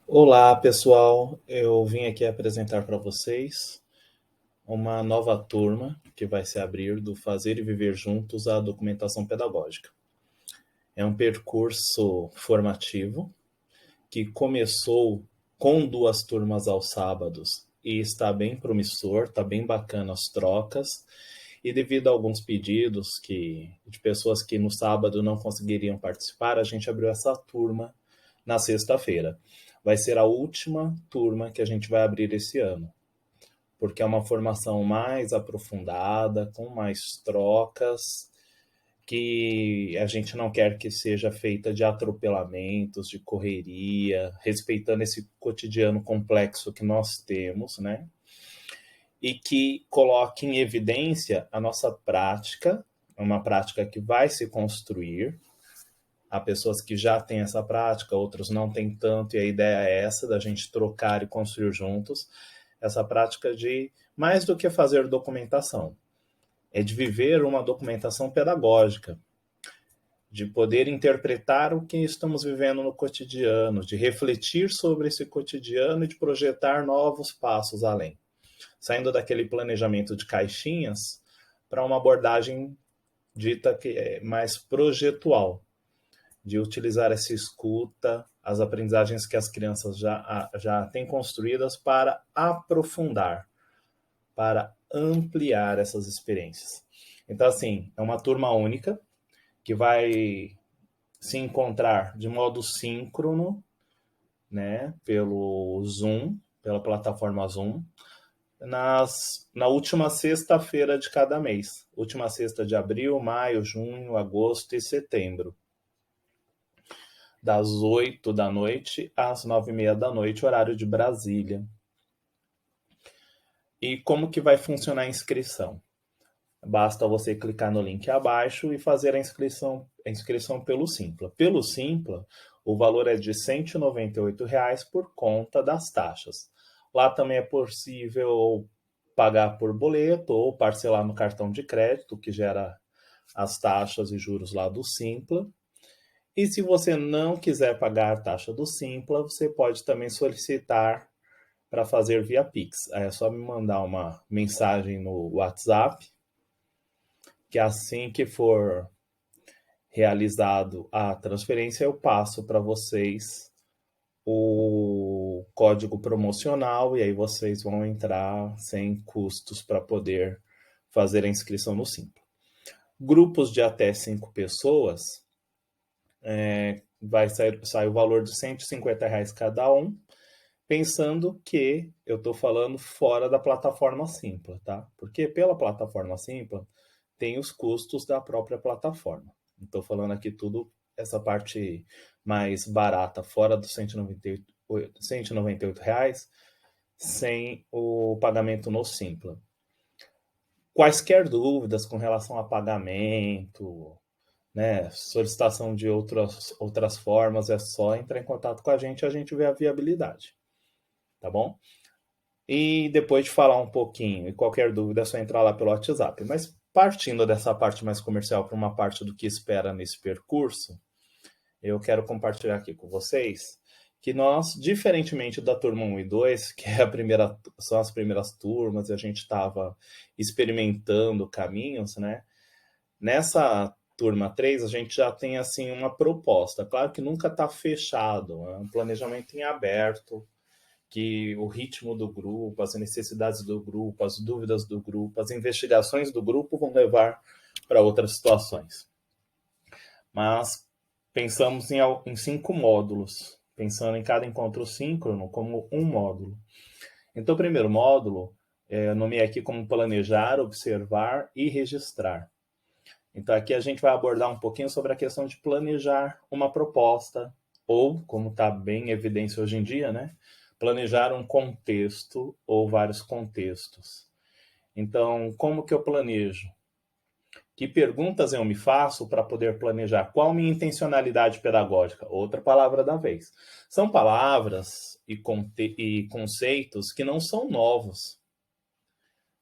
Olá, pessoal. Eu vim aqui apresentar para vocês uma nova turma que vai se abrir do Fazer e Viver Juntos a Documentação Pedagógica. É um percurso formativo que começou com duas turmas aos sábados e está bem promissor, está bem bacana as trocas. E devido a alguns pedidos de pessoas que no sábado não conseguiriam participar, a gente abriu essa turma na sexta-feira. Vai ser a última turma que a gente vai abrir esse ano, porque é uma formação mais aprofundada, com mais trocas, que a gente não quer que seja feita de atropelamentos, de correria, respeitando esse cotidiano complexo que nós temos, né? E que coloque em evidência a nossa prática, uma prática que vai se construir. Há pessoas que já têm essa prática, outros não têm tanto, e a ideia é essa, da gente trocar e construir juntos essa prática de mais do que fazer documentação, é de viver uma documentação pedagógica, de poder interpretar o que estamos vivendo no cotidiano, de refletir sobre esse cotidiano e de projetar novos passos além, saindo daquele planejamento de caixinhas para uma abordagem dita que é mais projetual, de utilizar essa escuta, as aprendizagens que as crianças já têm construídas para aprofundar, para ampliar essas experiências. Então, assim, é uma turma única que vai se encontrar de modo síncrono, né, pelo Zoom, pela plataforma Zoom, na última sexta-feira de cada mês. Última sexta de abril, maio, junho, agosto e setembro. Das 8 da noite às 9h30 da noite, horário de Brasília. E como que vai funcionar a inscrição? Basta você clicar no link abaixo e fazer a inscrição pelo Simpla. Pelo Simpla, o valor é de R$ 198 por conta das taxas. Lá também é possível pagar por boleto ou parcelar no cartão de crédito, que gera as taxas e juros lá do Simpla. E se você não quiser pagar a taxa do Simpla, você pode também solicitar para fazer via Pix. Aí é só me mandar uma mensagem no WhatsApp, que assim que for realizado a transferência, eu passo para vocês o código promocional e aí vocês vão entrar sem custos para poder fazer a inscrição no Simpla. Grupos de até 5 pessoas, vai sair o valor de R$ 150 cada um, pensando que eu estou falando fora da plataforma Simpla, tá? Porque pela plataforma Simpla tem os custos da própria plataforma. Estou falando aqui tudo, essa parte mais barata, fora dos R$ 198, sem o pagamento no Simpla. Quaisquer dúvidas com relação a pagamento, né, solicitação de outras formas, é só entrar em contato com a gente vê a viabilidade, tá bom? E depois de falar um pouquinho, e qualquer dúvida é só entrar lá pelo WhatsApp. Mas partindo dessa parte mais comercial para uma parte do que espera nesse percurso, eu quero compartilhar aqui com vocês que nós, diferentemente da turma 1 e 2, que é são as primeiras turmas, e a gente estava experimentando caminhos, né? Nessa turma 3, a gente já tem assim uma proposta. Claro que nunca está fechado, é um planejamento em aberto, que o ritmo do grupo, as necessidades do grupo, as dúvidas do grupo, as investigações do grupo vão levar para outras situações. Mas pensamos em 5 módulos, pensando em cada encontro síncrono como um módulo. Então, o primeiro módulo, eu nomeei aqui como planejar, observar e registrar. Então, aqui a gente vai abordar um pouquinho sobre a questão de planejar uma proposta, ou, como está bem em evidência hoje em dia, né? Planejar um contexto ou vários contextos. Então, como que eu planejo? Que perguntas eu me faço para poder planejar? Qual minha intencionalidade pedagógica? Outra palavra da vez. São palavras e conceitos que não são novos,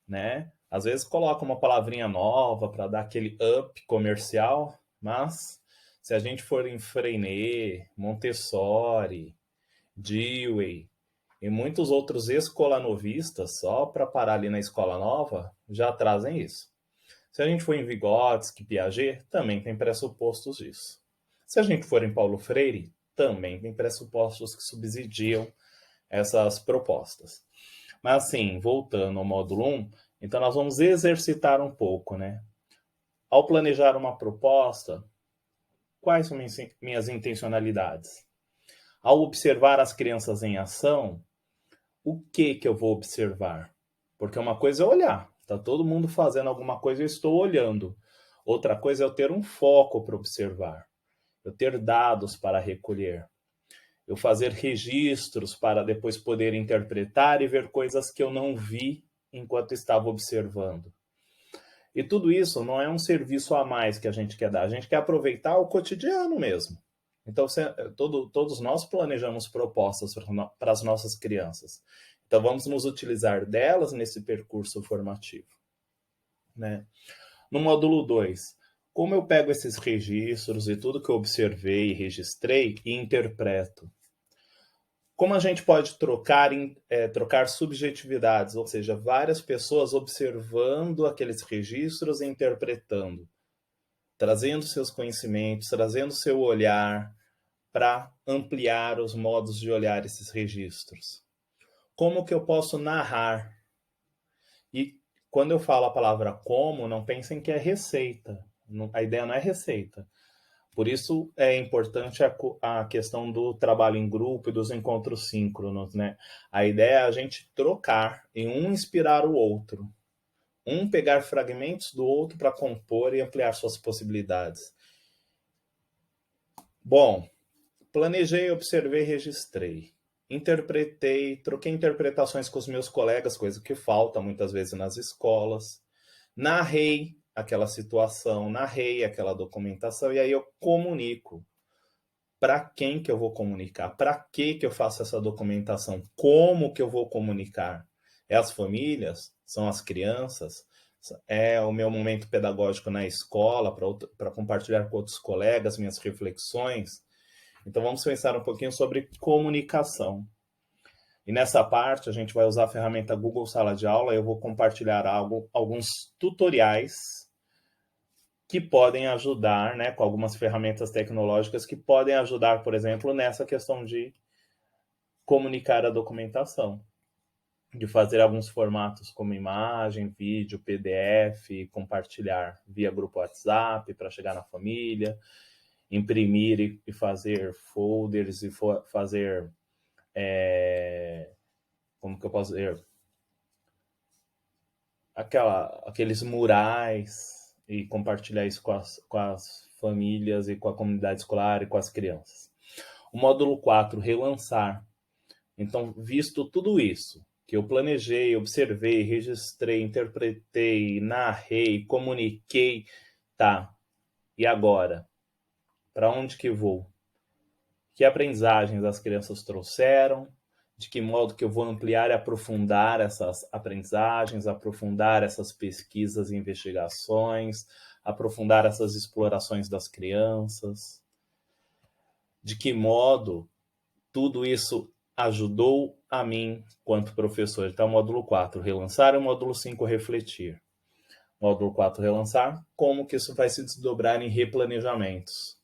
né? Às vezes coloca uma palavrinha nova para dar aquele up comercial, mas se a gente for em Freinet, Montessori, Dewey e muitos outros escolanovistas, só para parar ali na escola nova, já trazem isso. Se a gente for em Vygotsky, Piaget, também tem pressupostos disso. Se a gente for em Paulo Freire, também tem pressupostos que subsidiam essas propostas. Mas assim, voltando ao módulo 1, então nós vamos exercitar um pouco, né? Ao planejar uma proposta, quais são minhas intencionalidades? Ao observar as crianças em ação, o que eu vou observar? Porque uma coisa é olhar. Está todo mundo fazendo alguma coisa e eu estou olhando. Outra coisa é eu ter um foco para observar. Eu ter dados para recolher. Eu fazer registros para depois poder interpretar e ver coisas que eu não vi enquanto estava observando. E tudo isso não é um serviço a mais que a gente quer dar. A gente quer aproveitar o cotidiano mesmo. Então, todos nós planejamos propostas para as nossas crianças. Então, vamos nos utilizar delas nesse percurso formativo. Né? No módulo 2, como eu pego esses registros e tudo que eu observei e registrei e interpreto? Como a gente pode trocar subjetividades, ou seja, várias pessoas observando aqueles registros e interpretando, trazendo seus conhecimentos, trazendo seu olhar para ampliar os modos de olhar esses registros. Como que eu posso narrar? E quando eu falo a palavra como, não pensem que é receita. A ideia não é receita. Por isso é importante a questão do trabalho em grupo e dos encontros síncronos, né? A ideia é a gente trocar e um inspirar o outro. Um pegar fragmentos do outro para compor e ampliar suas possibilidades. Bom, planejei, observei, registrei. Interpretei, troquei interpretações com os meus colegas, coisa que falta muitas vezes nas escolas. Narrei aquela situação, narrei aquela documentação e aí eu comunico. Para quem que eu vou comunicar? Para que eu faço essa documentação? Como que eu vou comunicar? É as famílias? São as crianças? É o meu momento pedagógico na escola para compartilhar com outros colegas minhas reflexões? Então vamos pensar um pouquinho sobre comunicação. E nessa parte a gente vai usar a ferramenta Google Sala de Aula. Eu vou compartilhar alguns tutoriais que podem ajudar, né, com algumas ferramentas tecnológicas que podem ajudar, por exemplo, nessa questão de comunicar a documentação, de fazer alguns formatos como imagem, vídeo, PDF, compartilhar via grupo WhatsApp para chegar na família, imprimir e fazer folders e fazer, como que eu posso dizer, aqueles murais e compartilhar isso com as famílias e com a comunidade escolar e com as crianças. O módulo 4, relançar. Então, visto tudo isso, que eu planejei, observei, registrei, interpretei, narrei, comuniquei, tá, e agora? Para onde que vou? Que aprendizagens as crianças trouxeram? De que modo que eu vou ampliar e aprofundar essas aprendizagens, aprofundar essas pesquisas e investigações, aprofundar essas explorações das crianças? De que modo tudo isso ajudou a mim quanto professor? Então, módulo 4, relançar, e o módulo 5, refletir. Módulo 4, relançar, como que isso vai se desdobrar em replanejamentos.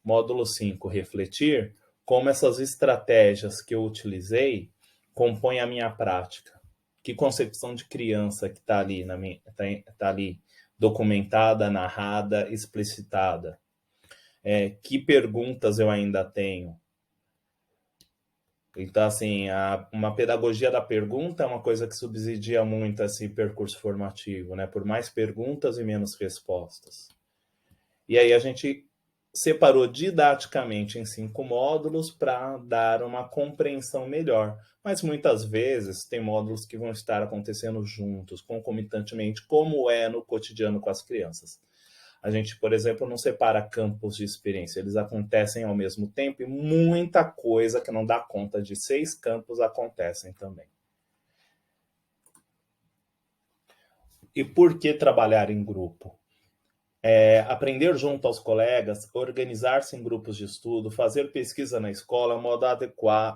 Módulo 5, refletir, como essas estratégias que eu utilizei compõem a minha prática. Que concepção de criança que está ali, tá ali documentada, narrada, explicitada. Que perguntas eu ainda tenho? Então, assim, uma pedagogia da pergunta é uma coisa que subsidia muito esse percurso formativo, né? Por mais perguntas e menos respostas. E aí a gente separou didaticamente em 5 módulos para dar uma compreensão melhor. Mas muitas vezes tem módulos que vão estar acontecendo juntos, concomitantemente, como é no cotidiano com as crianças. A gente, por exemplo, não separa campos de experiência, eles acontecem ao mesmo tempo e muita coisa que não dá conta de 6 campos acontecem também. E por que trabalhar em grupo? Aprender junto aos colegas, organizar-se em grupos de estudo, fazer pesquisa na escola é o modo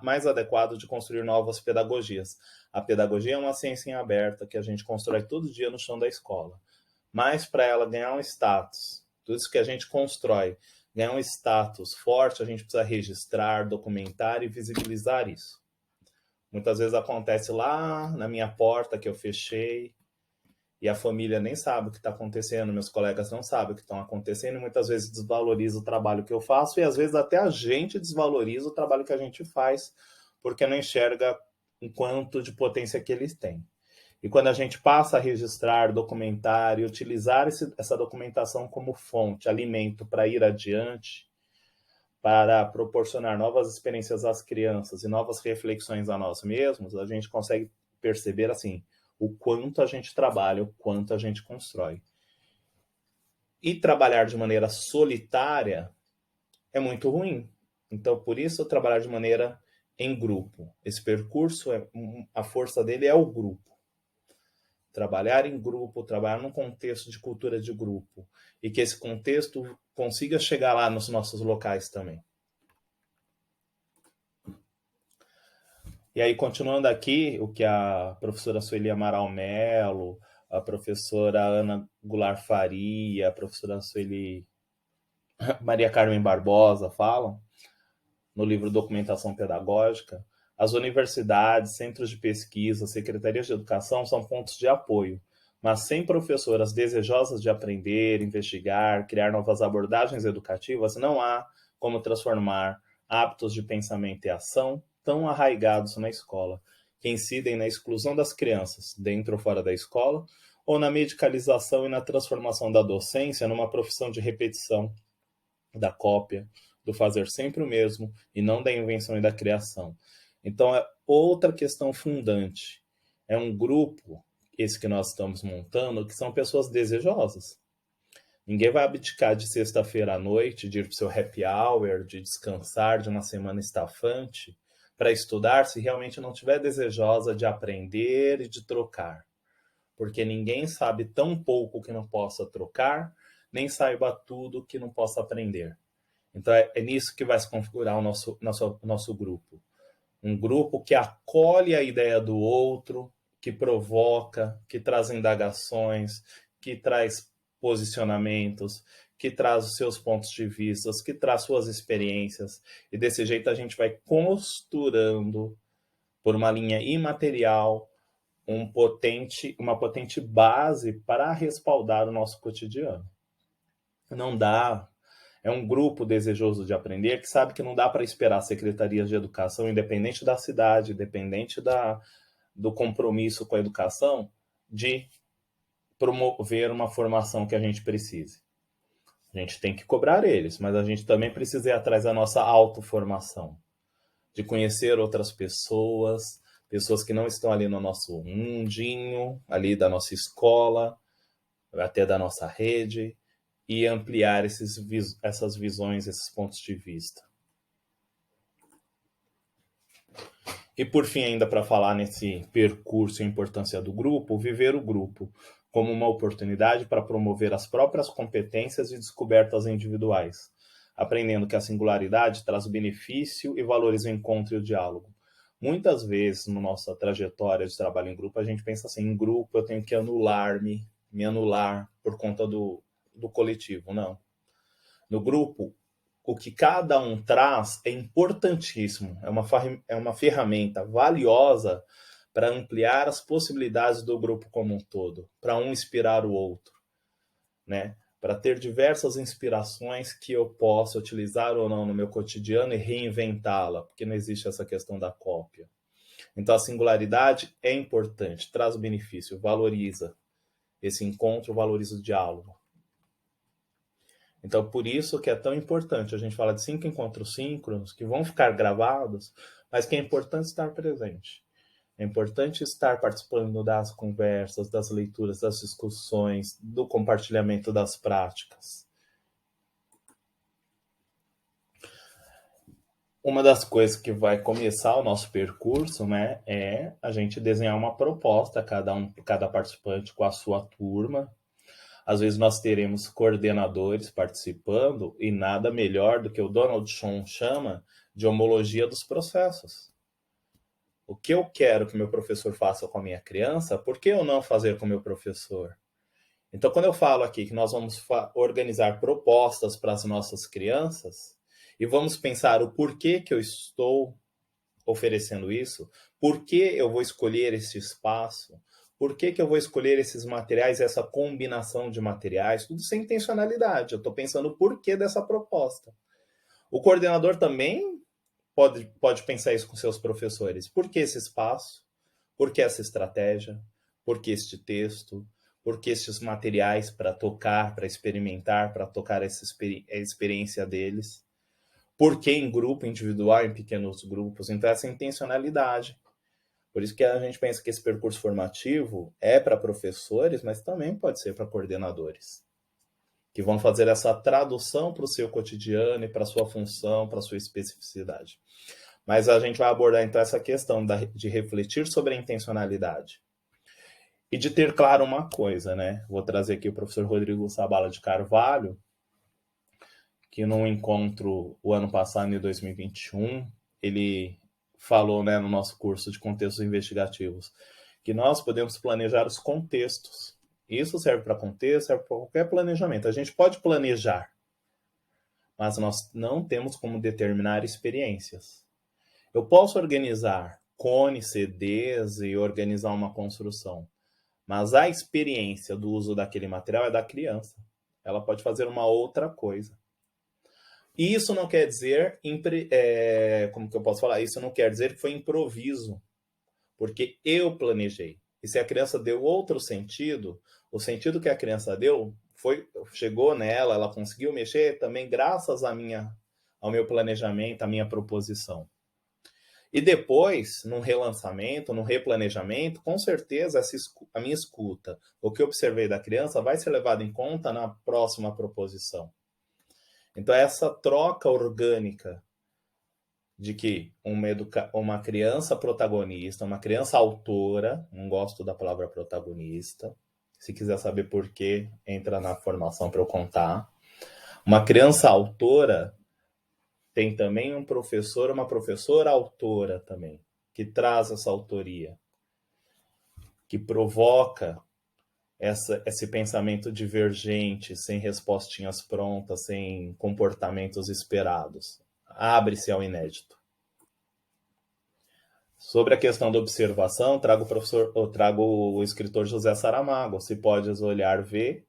mais adequado de construir novas pedagogias. A pedagogia é uma ciência em aberta que a gente constrói todo dia no chão da escola. Mas para ela ganhar um status, tudo isso que a gente constrói, ganhar um status forte, a gente precisa registrar, documentar e visibilizar isso. Muitas vezes acontece lá na minha porta que eu fechei, e a família nem sabe o que está acontecendo, meus colegas não sabem o que está acontecendo, e muitas vezes desvaloriza o trabalho que eu faço, e às vezes até a gente desvaloriza o trabalho que a gente faz, porque não enxerga o quanto de potência que eles têm. E quando a gente passa a registrar, documentar e utilizar essa documentação como fonte, alimento para ir adiante, para proporcionar novas experiências às crianças e novas reflexões a nós mesmos, a gente consegue perceber assim, o quanto a gente trabalha, o quanto a gente constrói. E trabalhar de maneira solitária é muito ruim. Então, por isso, trabalhar de maneira em grupo. Esse percurso, a força dele é o grupo. Trabalhar em grupo, trabalhar num contexto de cultura de grupo. E que esse contexto consiga chegar lá nos nossos locais também. E aí, continuando aqui, o que a professora Sueli Amaral Melo, a professora Ana Goulart Faria, a professora Sueli Maria Carmen Barbosa falam, no livro Documentação Pedagógica, as universidades, centros de pesquisa, secretarias de educação são pontos de apoio, mas sem professoras desejosas de aprender, investigar, criar novas abordagens educativas, não há como transformar hábitos de pensamento e ação tão arraigados na escola, que incidem na exclusão das crianças, dentro ou fora da escola, ou na medicalização e na transformação da docência numa profissão de repetição, da cópia, do fazer sempre o mesmo e não da invenção e da criação. Então, é outra questão fundante. É um grupo, esse que nós estamos montando, que são pessoas desejosas. Ninguém vai abdicar de sexta-feira à noite, de ir para o seu happy hour, de descansar de uma semana estafante, para estudar se realmente não estiver desejosa de aprender e de trocar. Porque ninguém sabe tão pouco que não possa trocar, nem saiba tudo que não possa aprender. Então é nisso que vai se configurar o nosso grupo. Um grupo que acolhe a ideia do outro, que provoca, que traz indagações, que traz posicionamentos, que traz os seus pontos de vista, que traz suas experiências. E desse jeito a gente vai costurando, por uma linha imaterial, uma potente base para respaldar o nosso cotidiano. Não dá. É um grupo desejoso de aprender que sabe que não dá para esperar secretarias de educação, independente da cidade, independente do compromisso com a educação, de promover uma formação que a gente precise. A gente tem que cobrar eles, mas a gente também precisa ir atrás da nossa autoformação, de conhecer outras pessoas, pessoas que não estão ali no nosso mundinho, ali da nossa escola, até da nossa rede, e ampliar essas visões, esses pontos de vista. E por fim, ainda para falar nesse percurso e importância do grupo, viver o grupo como uma oportunidade para promover as próprias competências e descobertas individuais, aprendendo que a singularidade traz benefício e valoriza o encontro e o diálogo. Muitas vezes, na nossa trajetória de trabalho em grupo, a gente pensa assim, em grupo eu tenho que me anular por conta do coletivo. Não. No grupo, o que cada um traz é importantíssimo, é uma ferramenta valiosa para ampliar as possibilidades do grupo como um todo, para um inspirar o outro, né? Para ter diversas inspirações que eu possa utilizar ou não no meu cotidiano e reinventá-la, porque não existe essa questão da cópia. Então a singularidade é importante, traz benefício, valoriza esse encontro, valoriza o diálogo. Então, por isso que é tão importante. A gente fala de 5 encontros síncronos que vão ficar gravados, mas que é importante estar presente. É importante estar participando das conversas, das leituras, das discussões, do compartilhamento das práticas. Uma das coisas que vai começar o nosso percurso, né, é a gente desenhar uma proposta, cada participante com a sua turma, Às vezes nós teremos coordenadores participando e nada melhor do que o Donald Schoen chama de homologia dos processos. O que eu quero que meu professor faça com a minha criança, por que eu não fazer com o meu professor? Então, quando eu falo aqui que nós vamos organizar propostas para as nossas crianças e vamos pensar o porquê que eu estou oferecendo isso, por que eu vou escolher esse espaço, por que eu vou escolher esses materiais, essa combinação de materiais, tudo sem intencionalidade. Eu estou pensando o porquê dessa proposta. O coordenador também pode pensar isso com seus professores. Por que esse espaço? Por que essa estratégia? Por que este texto? Por que estes materiais para tocar, para experimentar, para tocar a experiência deles? Por que em grupo, individual, em pequenos grupos? Então, essa intencionalidade. Por isso que a gente pensa que esse percurso formativo é para professores, mas também pode ser para coordenadores, que vão fazer essa tradução para o seu cotidiano e para a sua função, para a sua especificidade. Mas a gente vai abordar, então, essa questão de refletir sobre a intencionalidade. E de ter claro uma coisa, né? Vou trazer aqui o professor Rodrigo Sabala de Carvalho, que num encontro o ano passado, em 2021, ele falou, né, no nosso curso de contextos investigativos, que nós podemos planejar os contextos. Isso serve para contexto, serve para qualquer planejamento. A gente pode planejar, mas nós não temos como determinar experiências. Eu posso organizar cones, CDs e organizar uma construção, mas a experiência do uso daquele material é da criança. Ela pode fazer uma outra coisa. E isso não quer dizer, como que eu posso falar? Isso não quer dizer que foi improviso, porque eu planejei. E se a criança deu outro sentido, o sentido que a criança deu chegou nela, ela conseguiu mexer também graças ao meu planejamento, à minha proposição. E depois, num relançamento, num replanejamento, com certeza a minha escuta, o que eu observei da criança vai ser levado em conta na próxima proposição. Então, essa troca orgânica de que uma criança protagonista, uma criança autora, não gosto da palavra protagonista, se quiser saber por quê, entra na formação para eu contar. Uma criança autora tem também um professor, uma professora autora também, que traz essa autoria, que provoca esse pensamento divergente, sem respostinhas prontas, sem comportamentos esperados. Abre-se ao inédito. Sobre a questão da observação, trago o escritor José Saramago. Se podes olhar, vê.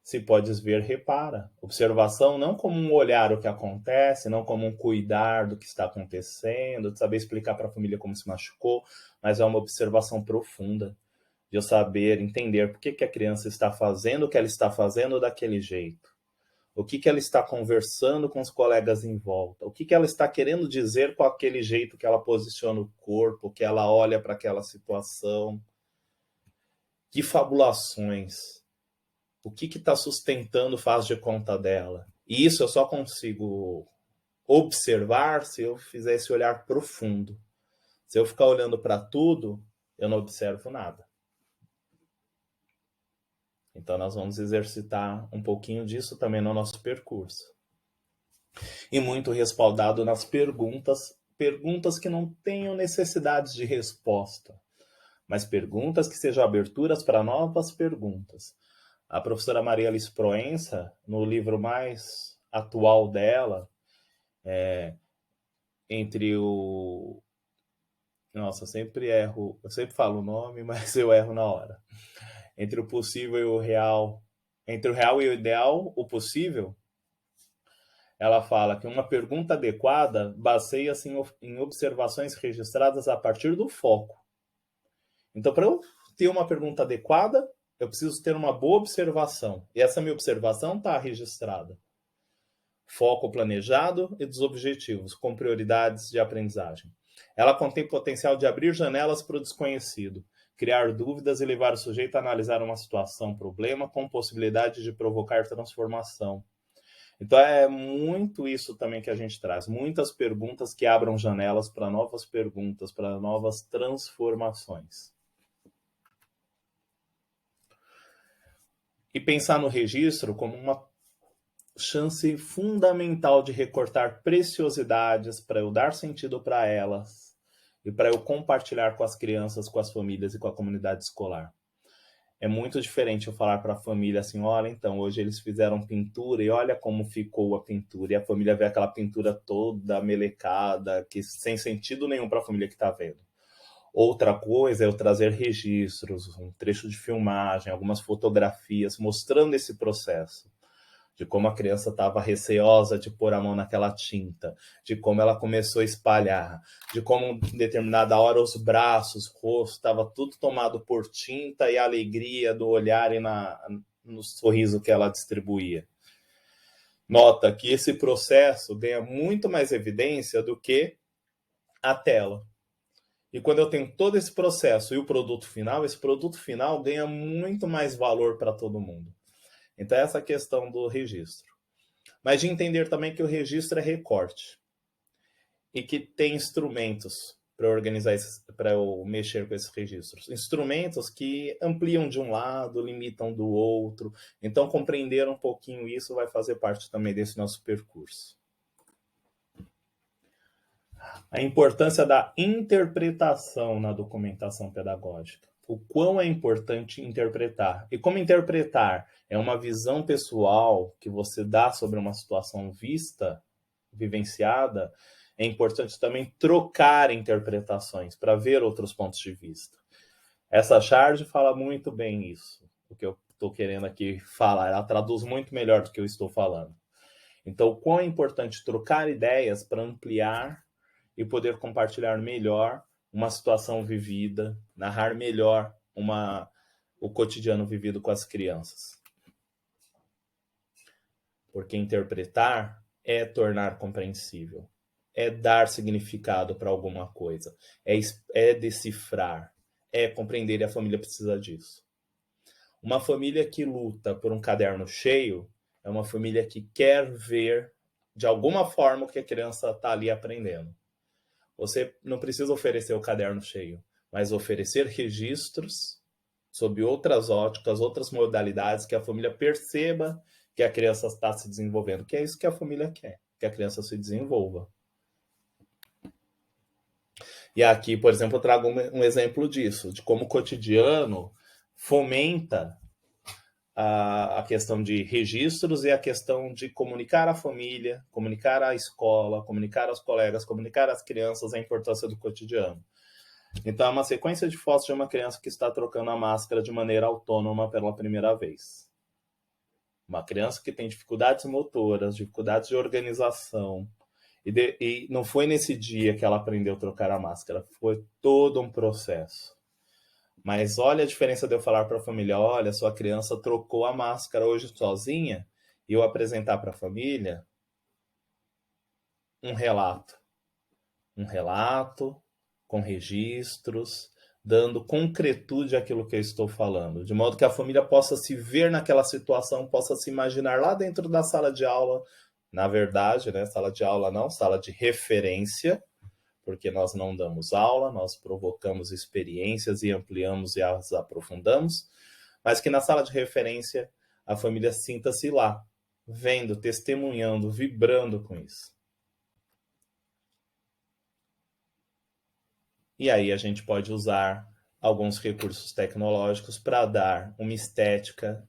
Se podes ver, repara. Observação não como um olhar o que acontece, não como um cuidar do que está acontecendo, de saber explicar para a família como se machucou, mas é uma observação profunda, de eu saber, entender por que a criança está fazendo o que ela está fazendo daquele jeito. O que ela está conversando com os colegas em volta. O que ela está querendo dizer com aquele jeito que ela posiciona o corpo, que ela olha para aquela situação. Que fabulações. O que está sustentando faz de conta dela. E isso eu só consigo observar se eu fizer esse olhar profundo. Se eu ficar olhando para tudo, eu não observo nada. Então, nós vamos exercitar um pouquinho disso também no nosso percurso. E muito respaldado nas perguntas que não tenham necessidades de resposta, mas perguntas que sejam aberturas para novas perguntas. A professora Maria Alice Proença, no livro mais atual dela, entre o... Nossa, eu sempre erro, eu sempre falo o nome, mas eu erro na hora. Entre o possível e o real, entre o real e o ideal, o possível, ela fala que uma pergunta adequada baseia-se em observações registradas a partir do foco. Então, para eu ter uma pergunta adequada, eu preciso ter uma boa observação. E essa minha observação está registrada. Foco planejado e dos objetivos, com prioridades de aprendizagem. Ela contém potencial de abrir janelas para o desconhecido, criar dúvidas e levar o sujeito a analisar uma situação, problema, com possibilidade de provocar transformação. Então é muito isso também que a gente traz. Muitas perguntas que abram janelas para novas perguntas, para novas transformações. e pensar no registro como uma chance fundamental de recortar preciosidades para eu dar sentido para elas e para eu compartilhar com as crianças, com as famílias e com a comunidade escolar. É muito diferente eu falar para a família assim, olha, então, hoje eles fizeram pintura e olha como ficou a pintura. E a família vê aquela pintura toda melecada, que sem sentido nenhum para a família que está vendo. Outra coisa é eu trazer registros, um trecho de filmagem, algumas fotografias mostrando esse processo. De como a criança estava receosa de pôr a mão naquela tinta, de como ela começou a espalhar, de como em determinada hora os braços, o rosto, estava tudo tomado por tinta e a alegria do olhar e no sorriso que ela distribuía. Nota que esse processo ganha muito mais evidência do que a tela. E quando eu tenho todo esse processo e o produto final, esse produto final ganha muito mais valor para todo mundo. Então, essa questão do registro. Mas de entender também que o registro é recorte. E que tem instrumentos para organizar para eu mexer com esses registros. Instrumentos que ampliam de um lado, limitam do outro. Então, compreender um pouquinho isso vai fazer parte também desse nosso percurso. A importância da interpretação na documentação pedagógica. O quão é importante interpretar. E como interpretar é uma visão pessoal que você dá sobre uma situação vista, vivenciada, é importante também trocar interpretações para ver outros pontos de vista. Essa charge fala muito bem isso, o que eu estou querendo aqui falar. Ela traduz muito melhor do que eu estou falando. Então, o quão é importante trocar ideias para ampliar e poder compartilhar melhor uma situação vivida, narrar melhor o cotidiano vivido com as crianças. Porque interpretar é tornar compreensível, é dar significado para alguma coisa, é decifrar, é compreender, e a família precisa disso. Uma família que luta por um caderno cheio é uma família que quer ver, de alguma forma, o que a criança está ali aprendendo. Você não precisa oferecer o caderno cheio, mas oferecer registros sob outras óticas, outras modalidades, que a família perceba que a criança está se desenvolvendo, que é isso que a família quer, que a criança se desenvolva. E aqui, por exemplo, eu trago um exemplo disso, de como o cotidiano fomenta a questão de registros e a questão de comunicar à família, comunicar à escola, comunicar aos colegas, comunicar às crianças a importância do cotidiano. Então, é uma sequência de fotos de uma criança que está trocando a máscara de maneira autônoma pela primeira vez. Uma criança que tem dificuldades motoras, dificuldades de organização. E não foi nesse dia que ela aprendeu a trocar a máscara, foi todo um processo. Mas olha a diferença de eu falar para a família, olha, sua criança trocou a máscara hoje sozinha, e eu apresentar para a família um relato. Um relato com registros, dando concretude àquilo que eu estou falando, de modo que a família possa se ver naquela situação, possa se imaginar lá dentro da sala de aula, na verdade, né, sala de aula não, sala de referência, porque nós não damos aula, nós provocamos experiências e ampliamos e as aprofundamos, mas que na sala de referência a família sinta-se lá, vendo, testemunhando, vibrando com isso. E aí a gente pode usar alguns recursos tecnológicos para dar uma estética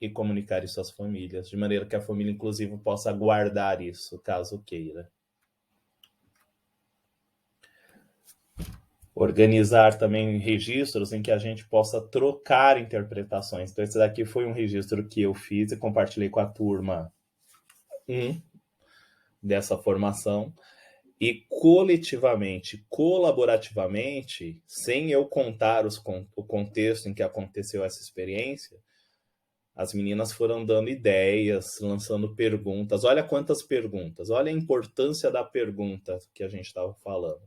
e comunicar isso às famílias, de maneira que a família, inclusive, possa guardar isso, caso queira. Organizar também registros em que a gente possa trocar interpretações. Então, esse daqui foi um registro que eu fiz e compartilhei com a turma 1 dessa formação. E coletivamente, colaborativamente, sem eu contar o contexto em que aconteceu essa experiência, as meninas foram dando ideias, lançando perguntas. Olha quantas perguntas, olha a importância da pergunta que a gente estava falando.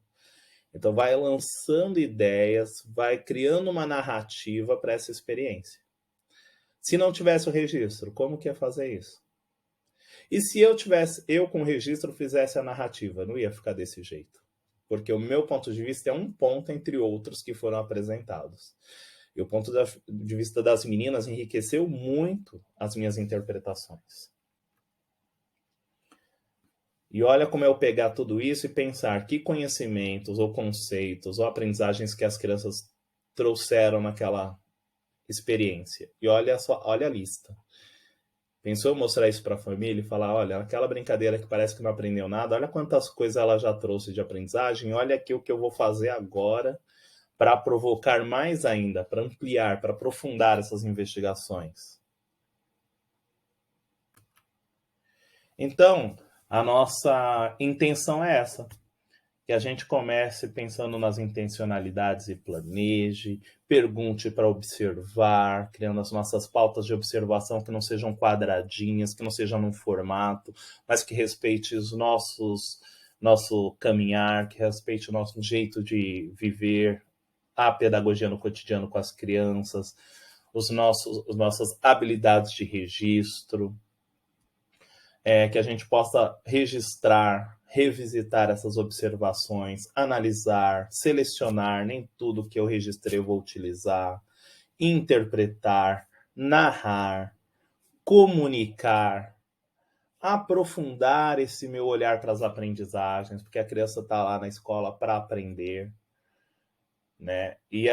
Então, vai lançando ideias, vai criando uma narrativa para essa experiência. Se não tivesse o registro, como que ia fazer isso? E se eu com o registro fizesse a narrativa, não ia ficar desse jeito. Porque o meu ponto de vista é um ponto entre outros que foram apresentados. E o ponto de vista das meninas enriqueceu muito as minhas interpretações. E olha como eu pegar tudo isso e pensar que conhecimentos ou conceitos ou aprendizagens que as crianças trouxeram naquela experiência. E olha só, olha a lista. Pensou em mostrar isso para a família e falar, olha, aquela brincadeira que parece que não aprendeu nada, olha quantas coisas ela já trouxe de aprendizagem, olha aqui o que eu vou fazer agora para provocar mais ainda, para ampliar, para aprofundar essas investigações. Então, a nossa intenção é essa, que a gente comece pensando nas intencionalidades e planeje, pergunte para observar, criando as nossas pautas de observação que não sejam quadradinhas, que não sejam num formato, mas que respeite os nosso caminhar, que respeite o nosso jeito de viver, a pedagogia no cotidiano com as crianças, as nossas habilidades de registro, que a gente possa registrar, revisitar essas observações, analisar, selecionar, nem tudo que eu registrei eu vou utilizar, interpretar, narrar, comunicar, aprofundar esse meu olhar para as aprendizagens, porque a criança está lá na escola para aprender, né? E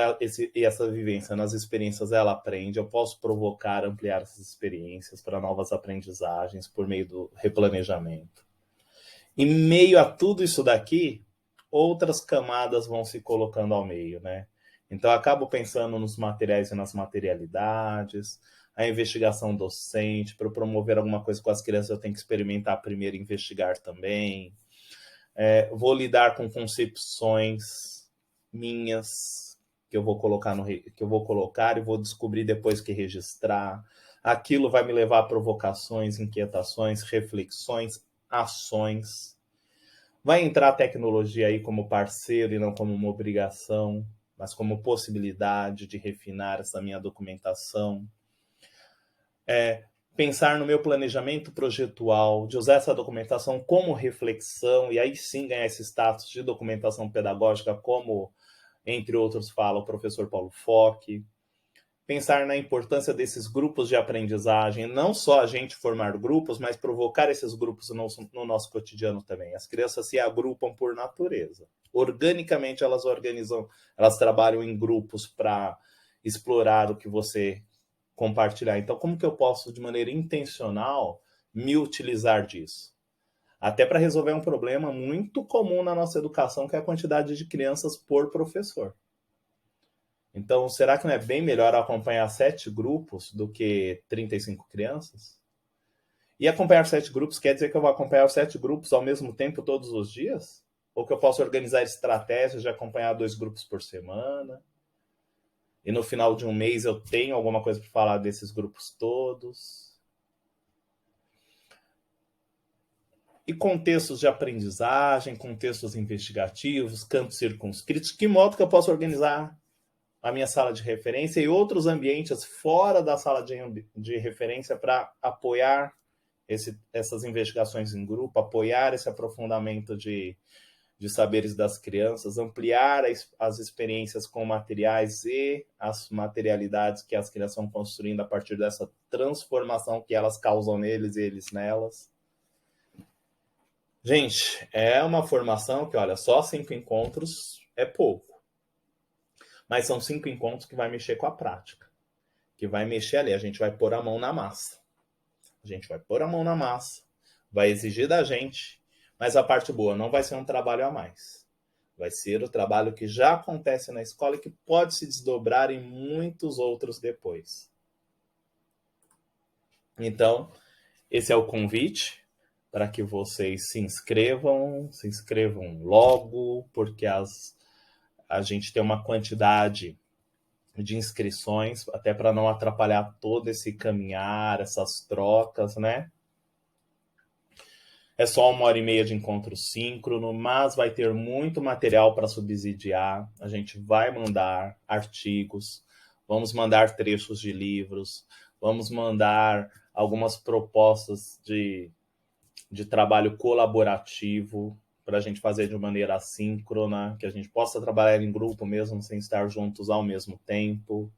essa vivência nas experiências ela aprende. Eu posso provocar, ampliar essas experiências para novas aprendizagens por meio do replanejamento. Em meio a tudo isso daqui, outras camadas vão se colocando ao meio, né? Então, eu acabo pensando nos materiais e nas materialidades, a investigação docente. Para promover alguma coisa com as crianças, eu tenho que experimentar primeiro e investigar também. Vou lidar com concepções minhas que eu vou colocar e vou descobrir depois que registrar. Aquilo vai me levar a provocações, inquietações, reflexões, ações. Vai entrar a tecnologia aí como parceiro e não como uma obrigação, mas como possibilidade de refinar essa minha documentação. Pensar no meu planejamento projetual, de usar essa documentação como reflexão, e aí sim ganhar esse status de documentação pedagógica, como, entre outros, fala o professor Paulo Fock. Pensar na importância desses grupos de aprendizagem, não só a gente formar grupos, mas provocar esses grupos no nosso cotidiano também. As crianças se agrupam por natureza. Organicamente elas trabalham em grupos para explorar o que você compartilhar. Então, como que eu posso, de maneira intencional, me utilizar disso? Até para resolver um problema muito comum na nossa educação, que é a quantidade de crianças por professor. Então, será que não é bem melhor acompanhar 7 grupos do que 35 crianças? E acompanhar 7 grupos quer dizer que eu vou acompanhar os 7 grupos ao mesmo tempo todos os dias? Ou que eu posso organizar estratégias de acompanhar 2 grupos por semana? E no final de um mês eu tenho alguma coisa para falar desses grupos todos? E contextos de aprendizagem, contextos investigativos, campos circunscritos, que modo que eu posso organizar a minha sala de referência e outros ambientes fora da sala de referência para apoiar essas investigações em grupo, apoiar esse aprofundamento de saberes das crianças, ampliar as experiências com materiais e as materialidades que as crianças vão construindo a partir dessa transformação que elas causam neles e eles nelas. Gente, é uma formação que, olha, só 5 encontros é pouco. Mas são 5 encontros que vai mexer com a prática. Que vai mexer ali, a gente vai pôr a mão na massa. A gente vai pôr a mão na massa, vai exigir da gente, mas a parte boa, não vai ser um trabalho a mais. Vai ser o trabalho que já acontece na escola e que pode se desdobrar em muitos outros depois. Então, esse é o convite para que vocês se inscrevam logo, porque a gente tem uma quantidade de inscrições, até para não atrapalhar todo esse caminhar, essas trocas, né? É só 1h30 de encontro síncrono, mas vai ter muito material para subsidiar. A gente vai mandar artigos, vamos mandar trechos de livros, vamos mandar algumas propostas de trabalho colaborativo para a gente fazer de maneira assíncrona, que a gente possa trabalhar em grupo mesmo sem estar juntos ao mesmo tempo.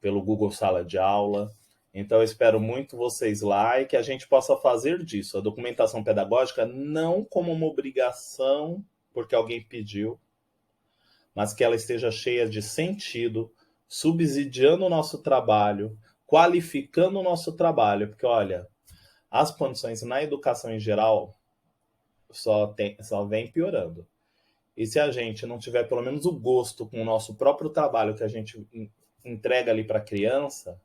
pelo Google Sala de Aula. Então, eu espero muito vocês lá e que a gente possa fazer disso, a documentação pedagógica, não como uma obrigação, porque alguém pediu, mas que ela esteja cheia de sentido, subsidiando o nosso trabalho, qualificando o nosso trabalho, porque, olha, as condições na educação em geral só vem piorando. E se a gente não tiver pelo menos o gosto com o nosso próprio trabalho que a gente entrega ali para a criança,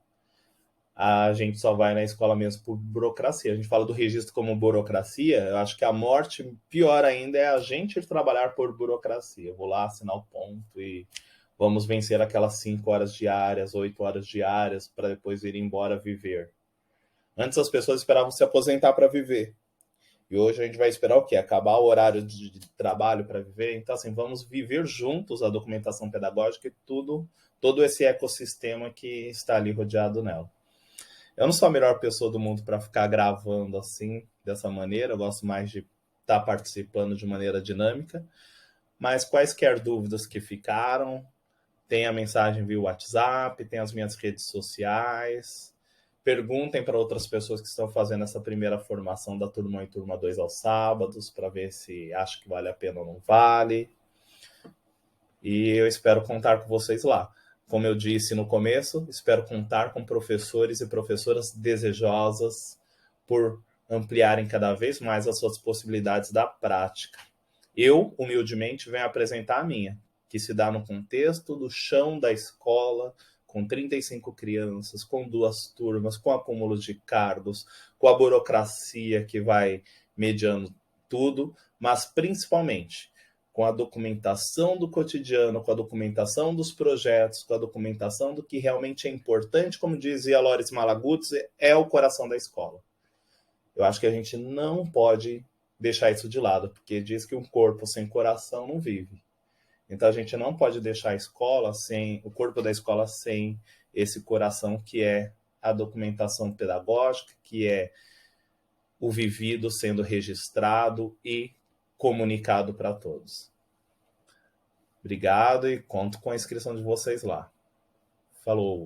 a gente só vai na escola mesmo por burocracia. A gente fala do registro como burocracia, eu acho que a morte, pior ainda, é a gente ir trabalhar por burocracia. Eu vou lá assinar o ponto e vamos vencer aquelas 5 horas diárias, 8 horas diárias, para depois ir embora viver. Antes as pessoas esperavam se aposentar para viver. E hoje a gente vai esperar o quê? Acabar o horário de trabalho para viver? Então, assim, vamos viver juntos a documentação pedagógica e todo esse ecossistema que está ali rodeado nela. Eu não sou a melhor pessoa do mundo para ficar gravando assim, dessa maneira. Eu gosto mais de estar participando de maneira dinâmica. Mas quaisquer dúvidas que ficaram, tem a mensagem via WhatsApp, tem as minhas redes sociais. Perguntem para outras pessoas que estão fazendo essa primeira formação da turma 1 e turma 2 aos sábados, para ver se acham que vale a pena ou não vale. E eu espero contar com vocês lá. Como eu disse no começo, espero contar com professores e professoras desejosas por ampliarem cada vez mais as suas possibilidades da prática. Eu, humildemente, venho apresentar a minha, que se dá no contexto do chão da escola, com 35 crianças, com 2 turmas, com acúmulos de cargos, com a burocracia que vai mediando tudo, mas principalmente com a documentação do cotidiano, com a documentação dos projetos, com a documentação do que realmente é importante, como dizia Loris Malaguzzi, é o coração da escola. Eu acho que a gente não pode deixar isso de lado, porque diz que um corpo sem coração não vive. Então a gente não pode deixar a escola sem o corpo da escola sem esse coração que é a documentação pedagógica, que é o vivido sendo registrado e comunicado para todos. Obrigado e conto com a inscrição de vocês lá. Falou!